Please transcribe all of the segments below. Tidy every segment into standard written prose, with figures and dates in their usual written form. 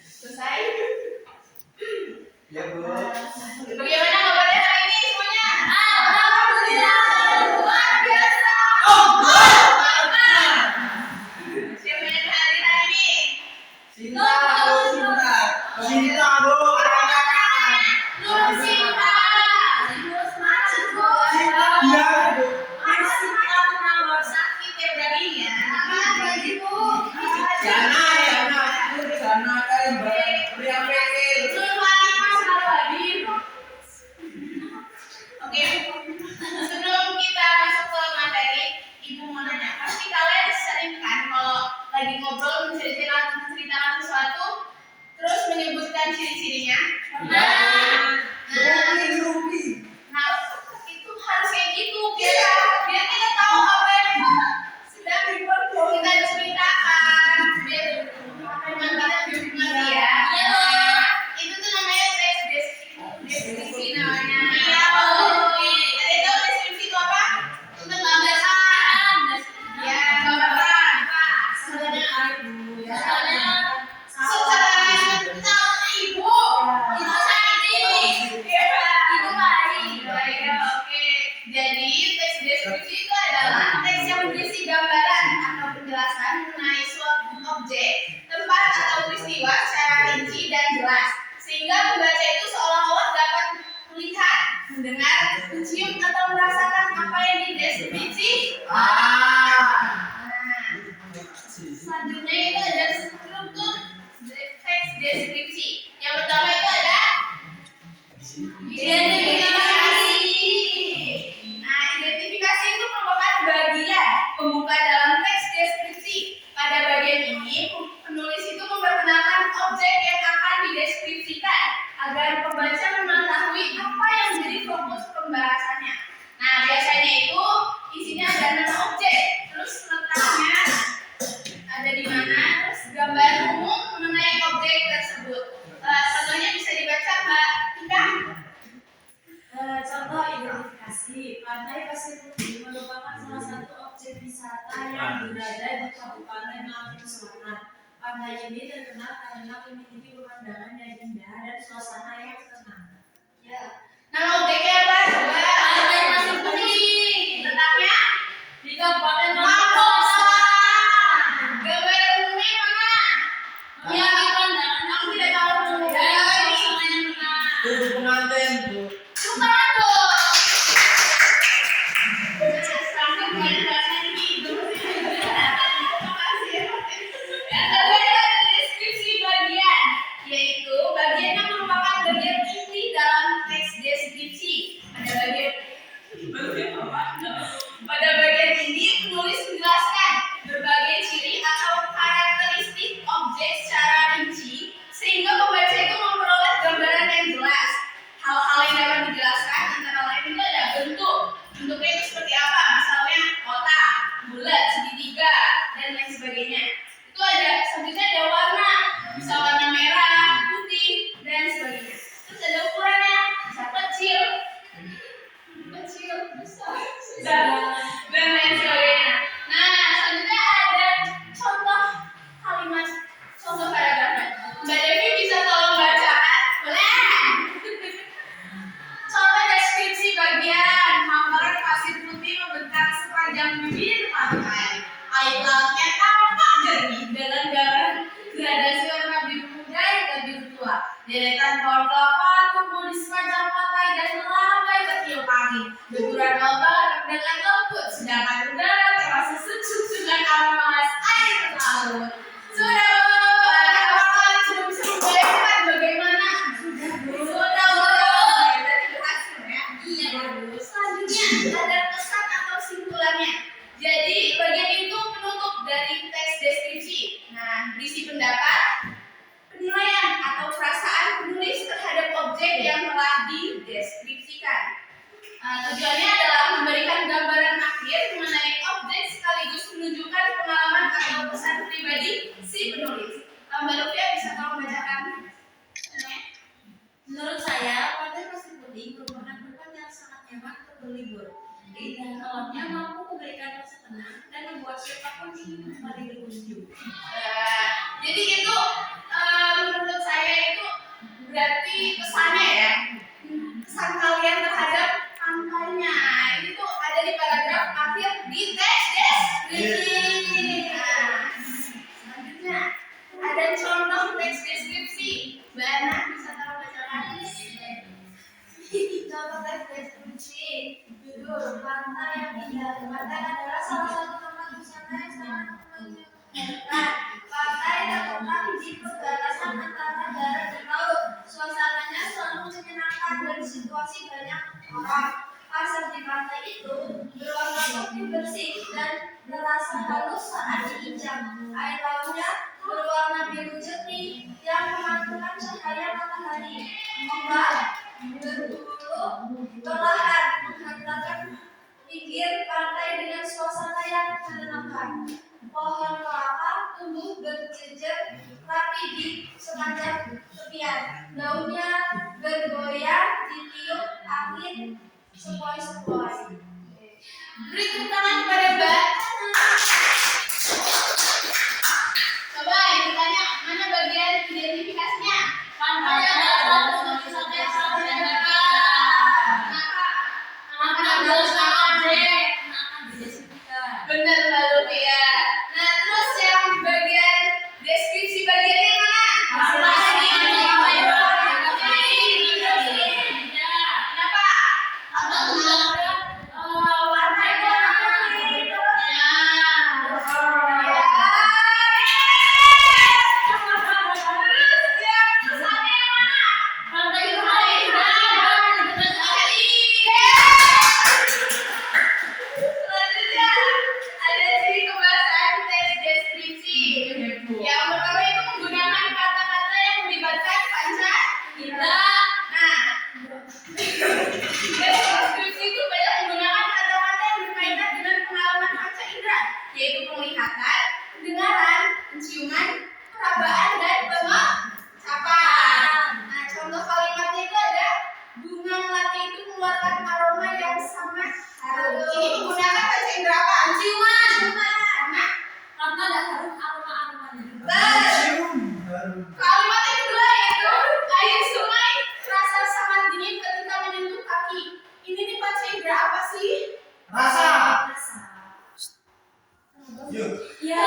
Selesai? Ya, Bu. Bagaimana kabarnya hari ini semuanya? Alhamdulillah, luar biasa. Siapa yang hadir hari ini? Sinta, Bu, Sinta. Sinta, Bu. Nur Sinta. Nur macet, Bu. Iya, Bu. Masih kenal Sakit ya berani ya? Bu. Jana, Bu. Jana kan beriang pikir. Selalu selalu hadir. Oke, sebelum kita masuk ke materi, Ibu mau nanya, pasti kalian sering kan kalau lagi ngobrol menceritakan sesuatu, terus menyebutkan ciri-cirinya? Rugi. Nah, itu harus kayak gitu biar kita tahu apa yang sedang kita ceritakan, biar memang kita mengerti ya. Itu tuh namanya tes deskripsi namanya. Iya. Ada yang tahu deskripsi itu apa? Untuk gambaran. Ya, gambaran. Secara ibu. Ibu Sandi. Ibu baik. Oke. Jadi teks deskripsi itu adalah teks yang berisi gambaran atau penjelasan mengenai suatu objek, tempat atau peristiwa secara rinci dan jelas, sehingga pembaca itu seolah-olah dapat melihat, mendengar, mencium atau merasakan apa yang dideskripsi. Selanjutnya itu ada struktur teks deskripsi. Yang pertama itu ada identifikasi. Nah, identifikasi itu merupakan bagian pembuka dalam teks deskripsi. Pada bagian ini, penulis itu memperkenalkan objek yang akan dideskripsikan agar pembaca mengetahui apa yang menjadi fokus pembahasannya. Nah, biasanya itu isinya ada 6 objek, terus letaknya ada di mana, terus gambar umum mengenai objek tersebut. Contohnya bisa dibaca Mbak Tika. Contoh identifikasi. Pantai Pasir Putih merupakan salah satu objek wisata yang berada di Kabupaten Lampung Selatan. Pantai ini terkenal karena memiliki pemandangan yang indah dan suasana yang tenang. Ya. Nama objeknya apa? Coba. Pantai Pasir Putih Letaknya di Kabupaten Lampung Selatan. Selatan. Gambar umumnya mana? Ya, pemandangan Aku tidak tahu. dan suasana yang tenang. Tujuh pengantin, Bu. Lupa tuh. Sampai pelajaran gitu. Makasih. Yang kedua itu ada deskripsi bagian, yaitu bagian yang merupakan bagian inti dalam teks deskripsi. Pada bagian ini penulis menjelaskan berbagai ciri atau karakteristik objek secara rinci sehingga pembaca itu memperoleh gambaran yang jelas. Hal-hal yang dapat dijelaskan antara lain itu ada bentuknya itu seperti apa, misalnya kotak, bulat, segitiga, dan lain sebagainya. Itu ada, selanjutnya ada warna, bisa warna merah, putih, dan sebagainya. Terus ada ukurannya, bisa kecil, besar, dan lain sebagainya. Nah, selanjutnya ada contoh kalimat, contoh paragrafnya. Mbak Devi bisa tolong bacakan? Boleh. Contoh deskripsi bagian hamparan pasir putih membentang sepanjang bibir pantai. Air lautnya tampak jernih dengan gradasi warna biru muda hingga biru tua. Deretan pohon kelapa tumbuh di sepanjang pantai dan melambai tertiup angin. Deburan ombak dengan lembut, sedangkan udara terasa sejuk dengan aromas air laut. Sudah, apakah sudah bisa membayangkan bagaimana? Sudah. Berarti berhasil ya? Iya. Selanjutnya ada pesan atau simpulannya. Jadi bagian itu penutup dari teks deskripsi. Nah, berisi pendapat, penilaian atau perasaan penulis terhadap objek yang telah dideskripsikan. Tujuannya adalah memberikan gambaran akhir mengenai objek sekaligus menunjukkan pengalaman atau pesan pribadi si penulis. Mbak Lufia bisa tolong bacakan? Menurut saya, Pantai Pasir Putih merupakan tempat yang sangat nyaman untuk berlibur. Keindahan alamnya mampu memberikan rasa tenang dan membuat siapapun ingin kembali berkunjung. Jadi Ada contoh teks deskripsi. Mbak Ana bisa tolong bacakan? Contoh teks deskripsi. Judul pantai yang indah. Pantai adalah salah satu tempat wisata yang sangat menyenangkan. Pantai terletak di perbatasan antara darat dan laut. Suasananya selalu menyenangkan dan situasi banyak orang. Pasir di pantai itu berwarna putih bersih dan terasa halus saat diinjak. Air lautnya berwarna biru jernih yang memantulkan cahaya matahari. Ombak berbulu perlahan menghantarkan pinggir pantai dengan suasana yang menenangkan. Pohon kelapa tumbuh berjejer rapi di sepanjang tepian. Daunnya bergoyang ditiup angin sepoi-sepoi. Beri tepuk tangan kepada Mbak. Coba ibu tanya, mana bagian identifikasinya? Pantai adalah salah satu wisata yang sangat menyenangkan. Kenapa harus objek? Benar Mbak Lupia. Nah terus yang bagian deskripsi bagiannya mana? Kenapa? Warna itu apa nih? Deskripsi itu banyak menggunakan kata-kata yang berkaitan dengan pengalaman panca indera, yaitu penglihatan, pendengaran, penciuman, perabaan, dan pengecapan. Nah, contoh kalimatnya itu ada bunga melati itu mengeluarkan aroma yang sangat harum. Ini menggunakan panca indera apa? Penciuman. Karena ada harum aroma-aromanya. Kalimat yang kedua yaitu air sungai terasa sangat dingin ketika menyentuh kaki. Ini nih panca indera apa sih? Rasa. Rasa. Yuk. Ya.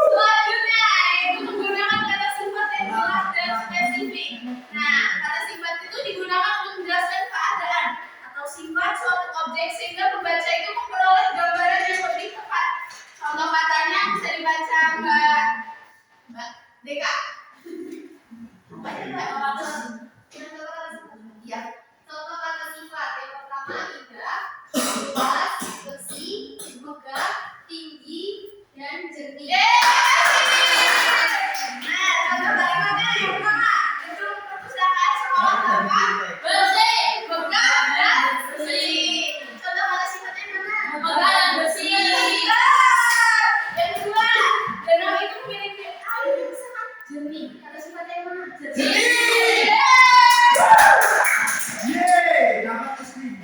Selanjutnya yaitu menggunakan kata sifat yang jelas dan spesifik. Nah, kata sifat itu digunakan untuk menjelaskan keadaan atau sifat suatu objek sehingga pembaca itu memperoleh gambaran yang lebih tepat. Contoh katanya bisa dibaca Mbak Deka. Ya, contoh kata sifat yang pertama indah, luas, bersih, megah, tinggi, dan jernih. Nah, contoh kalimatnya yang pertama, gedung perpustakaan sekolah apa? Bersih, megah, dan bersih. Contoh kata sifatnya mana? Megah dan bersih. Yang kedua, danau itu memiliki air yang sangat jernih. Kata sifatnya yang mana? Jernih. Yeay, dapat pasti.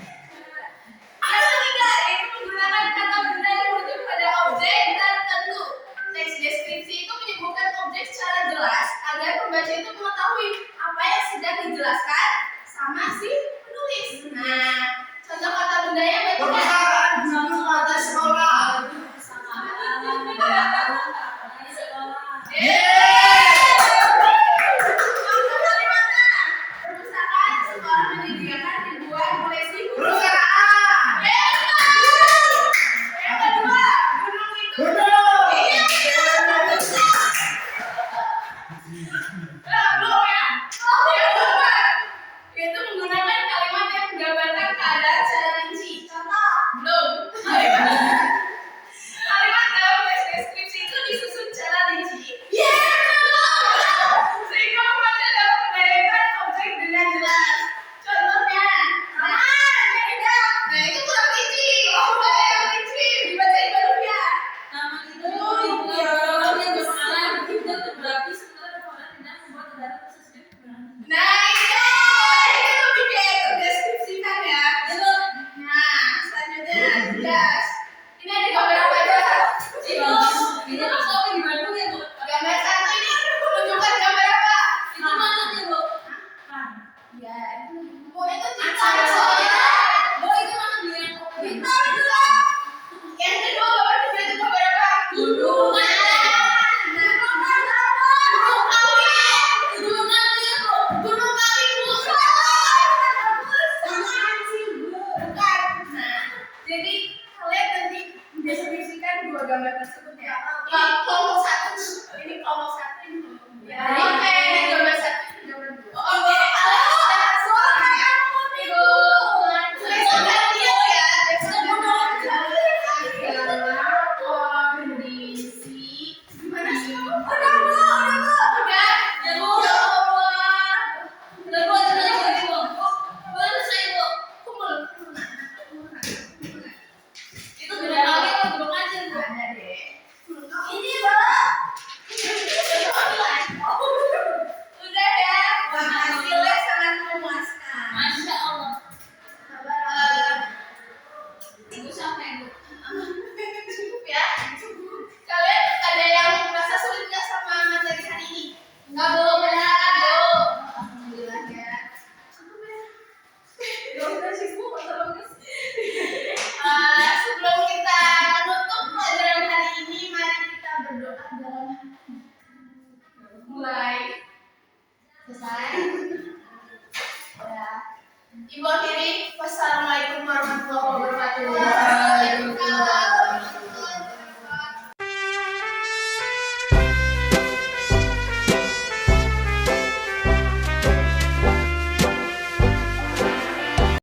Yang ketiga, yaitu menggunakan kata benda yang merujuk pada objek tertentu. Teks gambar tersebut ya.